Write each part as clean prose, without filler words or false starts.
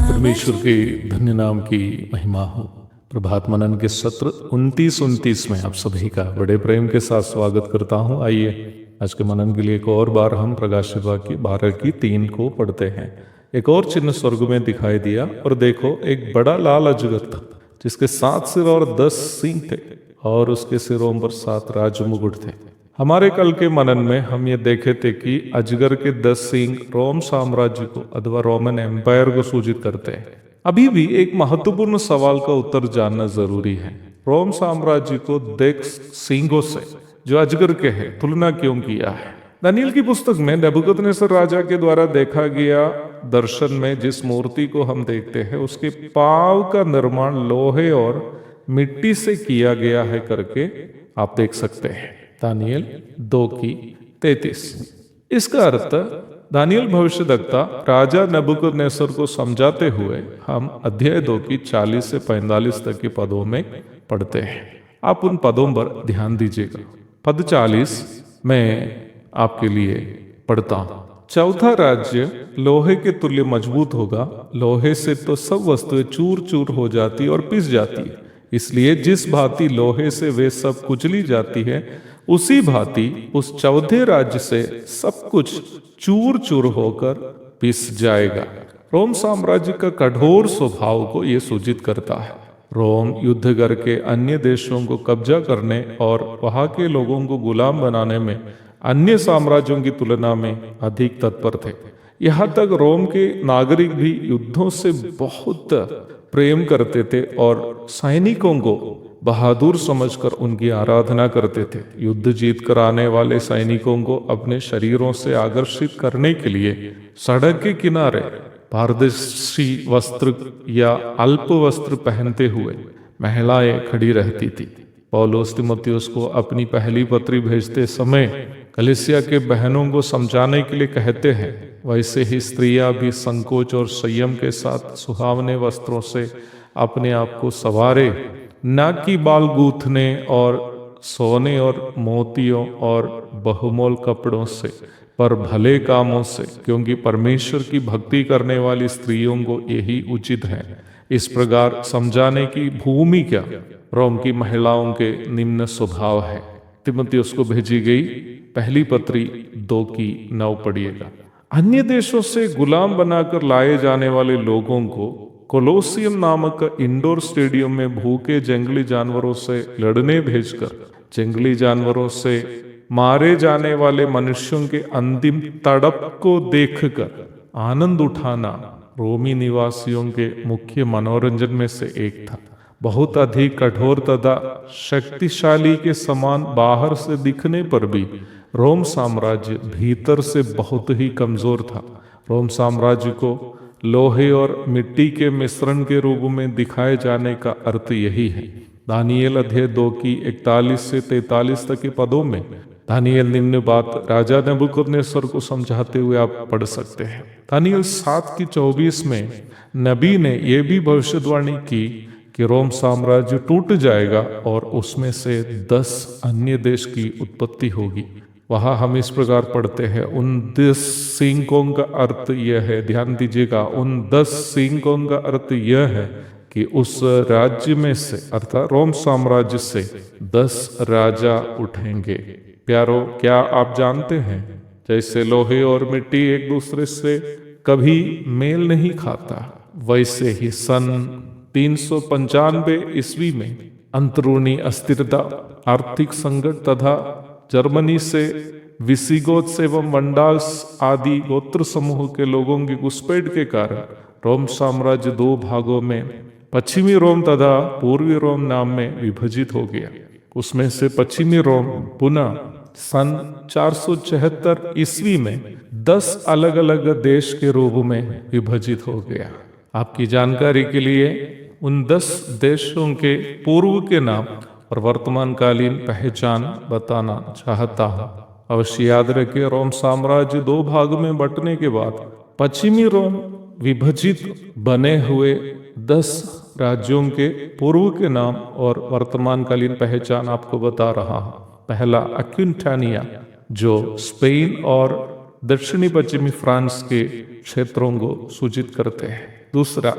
परमेश्वर के धन्य नाम की महिमा हो। प्रभात मनन के सत्र 29 में आप सभी का बड़े प्रेम के साथ स्वागत करता हूं। आइए आज के मनन के लिए एक और बार हम प्रकाशित वाक्य 12:3 को पढ़ते हैं। एक और चिन्ह स्वर्ग में दिखाई दिया और देखो एक बड़ा लाल अजगर था जिसके 7 सिर और 10 सींग थे और उसके सिरों पर 7 राज मुकुट थे। हमारे कल के मनन में हम ये देखे थे कि अजगर के 10 सींग रोम साम्राज्य को अथवा रोमन एम्पायर को सूचित करते हैं। अभी भी एक महत्वपूर्ण सवाल का उत्तर जानना जरूरी है। रोम साम्राज्य को 10 सींगों से जो अजगर के हैं तुलना क्यों किया है? दानियल की पुस्तक में नबूकदनेस्सर राजा के द्वारा देखा गया दर्शन में जिस मूर्ति को हम देखते हैं उसके पांव का निर्माण लोहे और मिट्टी से किया गया है करके आप देख सकते हैं। दानियल 2:33। इसका अर्थ दानियल भविष्यद्वक्ता राजा नबूकदनेस्सर को समझाते हुए हम अध्याय 2:40 से 45 तक के पदों में पढ़ते हैं। आप उन पदों पर ध्यान दीजिएगा। पद 40 मैं आपके लिए पढ़ता हूं। चौथा राज्य लोहे के तुल्य मजबूत होगा। लोहे से तो सब वस्तुएं चूर चूर हो जाती और पिस जाती है, इसलिए जिस भांति लोहे से वे सब कुचली जाती है उसी भांति उस चौथे राज्य से सब कुछ चूर चूर होकर पिस जाएगा। रोम साम्राज्य का कठोर स्वभाव को यह सूचित करता है। रोम युद्ध करके अन्य देशों को कब्जा करने और वहां के लोगों को गुलाम बनाने में अन्य साम्राज्यों की तुलना में अधिक तत्पर थे। यहाँ तक रोम के नागरिक भी युद्धों से बहुत प्रेम करते थे और सैनिकों को बहादुर समझकर उनकी आराधना करते थे। युद्ध जीत कर आने वाले सैनिकों को अपने शरीरों से आकर्षित करने के लिए सड़क के किनारे पारदर्शी वस्त्र या अल्प वस्त्र पहनते हुए महिलाएं खड़ी रहती थी। पौलुस तीमुथियुस को अपनी पहली पत्री भेजते समय कलीसिया के बहनों को समझाने के लिए कहते हैं, वैसे ही स्त्रियां भी संकोच और संयम के साथ सुहावने वस्त्रों से अपने आप को संवारे, न कि बाल गूंथने और सोने और मोतियों और बहुमोल कपड़ों से, पर भले कामों से, क्योंकि परमेश्वर की भक्ति करने वाली स्त्रियों को यही उचित है। इस प्रकार समझाने की भूमि क्या रोम की महिलाओं के निम्न स्वभाव है। तीमुथियुस को भेजी गई पहली पत्री 2:9 पढ़िएगा। अन्य देशों से गुलाम बनाकर लाए जाने वाले लोगों को कोलोसियम नामक इंडोर स्टेडियम में भूखे जंगली जानवरों से लड़ने भेजकर जंगली जानवरों से मारे जाने वाले मनुष्यों के अंतिम तड़प को देखकर आनंद उठाना रोमी निवासियों के मुख्य मनोरंजन में से एक था। बहुत अधिक कठोर तथा शक्तिशाली के समान बाहर से दिखने पर भी रोम साम्राज्य भीतर से बहुत ही कमजोर था। रोम साम्राज्य को लोहे और मिट्टी के मिश्रण के रूप में दिखाए जाने का अर्थ यही है। दानियल अध्याय 2:41 से 43 तक के पदों में दानियल निम्न बात राजा नबूकदनेस्सर को समझाते हुए आप पढ़ सकते हैं। दानियल 7:24 में नबी ने यह भी भविष्यवाणी की कि रोम साम्राज्य टूट जाएगा और उसमें से 10 अन्य देश की उत्पत्ति होगी। वहां हम इस प्रकार पढ़ते हैं, उन 10 सींगों का अर्थ यह है, ध्यान दीजिएगा, उन 10 सींगों का अर्थ यह है कि उस राज्य में से अर्थात रोम साम्राज्य से 10 राजा उठेंगे। प्यारो, क्या आप जानते हैं जैसे लोहे और मिट्टी एक दूसरे से कभी मेल नहीं खाता, वैसे ही सन 395 ईस्वी में अंदरूनी अस्थिरता, आर्थिक संकट तथा जर्मनी से विसिगोत्स एवं वंडाल्स आदि गोत्र समूह के लोगों की घुसपैठ के कारण रोम साम्राज्य दो भागों में पश्चिमी रोम तथा पूर्वी रोम नाम में विभाजित हो गया। उसमें से पश्चिमी रोम पुनः सन 476 ईस्वी में 10 अलग अलग देश के रूप में विभाजित हो गया। आपकी जानकारी के लिए उन 10 देशों के पूर्व के नाम और वर्तमान कालीन पहचान बताना चाहता हूँ। अवश्य याद रखिए, रोम साम्राज्य दो भाग में बंटने के बाद पश्चिमी रोम विभाजित बने हुए 10 राज्यों के पूर्व के नाम और वर्तमान कालीन पहचान आपको बता रहा हूँ। पहला अक्विंटानिया, जो स्पेन और दक्षिणी पश्चिमी फ्रांस के क्षेत्रों को सूचित करते हैं। दूसरा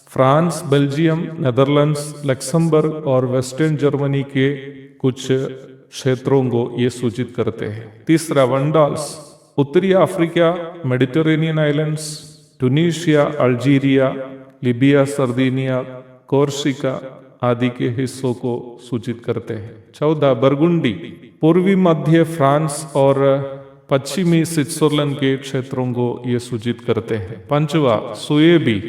फ्रांस, बेल्जियम, नेदरलैंड्स, लक्समबर्ग और वेस्टर्न जर्मनी के कुछ क्षेत्रों को ये सूचित करते हैं। तीसरा वंडाल्स, उत्तरी Africa, Mediterranean islands, Tunisia, Algeria, Libya, सर्दिनिया, Corsica आदि के हिस्सों को सूचित करते हैं। चौथा बरगुंडी, पूर्वी मध्य फ्रांस और पश्चिमी स्विट्जरलैंड के क्षेत्रों को ये सूचित करते हैं। पांचवा सुएबी,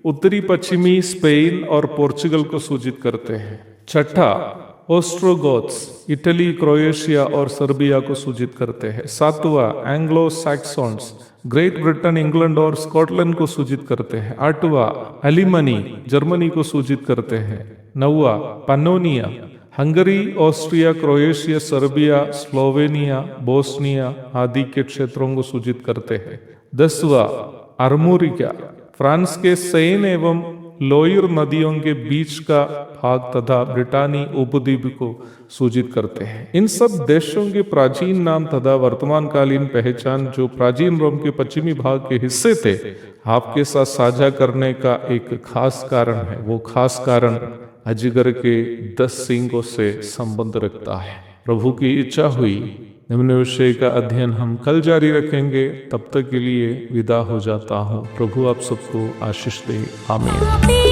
उत्तरी पश्चिमी स्पेन और पोर्चुगल को सूचित करते हैं। छठा ओस्ट्रोगोथ्स, इटली, क्रोएशिया और सर्बिया को सूचित करते हैं। सातवां Anglo Saxons, great Britain, England और स्कॉटलैंड को सूचित करते हैं। आठवां एलिमनी, जर्मनी को सूचित करते हैं। नौवां Pannonia, Hungary, Austria, Croatia, Serbia, Slovenia, Bosnia आदि के क्षेत्रों को सूचित करते हैं। 10वां अर्मोरिका, फ्रांस के सेन एवं लोयर नदियों के बीच का भाग तथा ब्रिटानी उपद्वीप को सूचित करते हैं। इन सब देशों के प्राचीन नाम तथा वर्तमान कालीन पहचान जो प्राचीन रोम के पश्चिमी भाग के हिस्से थे, आपके साथ साझा करने का एक खास कारण है। वो खास कारण अजगर के 10 सींगों से संबंध रखता है। प्रभु की इच्छा हुई निम्न विषय का अध्ययन हम कल जारी रखेंगे। तब तक के लिए विदा हो जाता हूँ। प्रभु आप सबको आशीष दे। आमीन।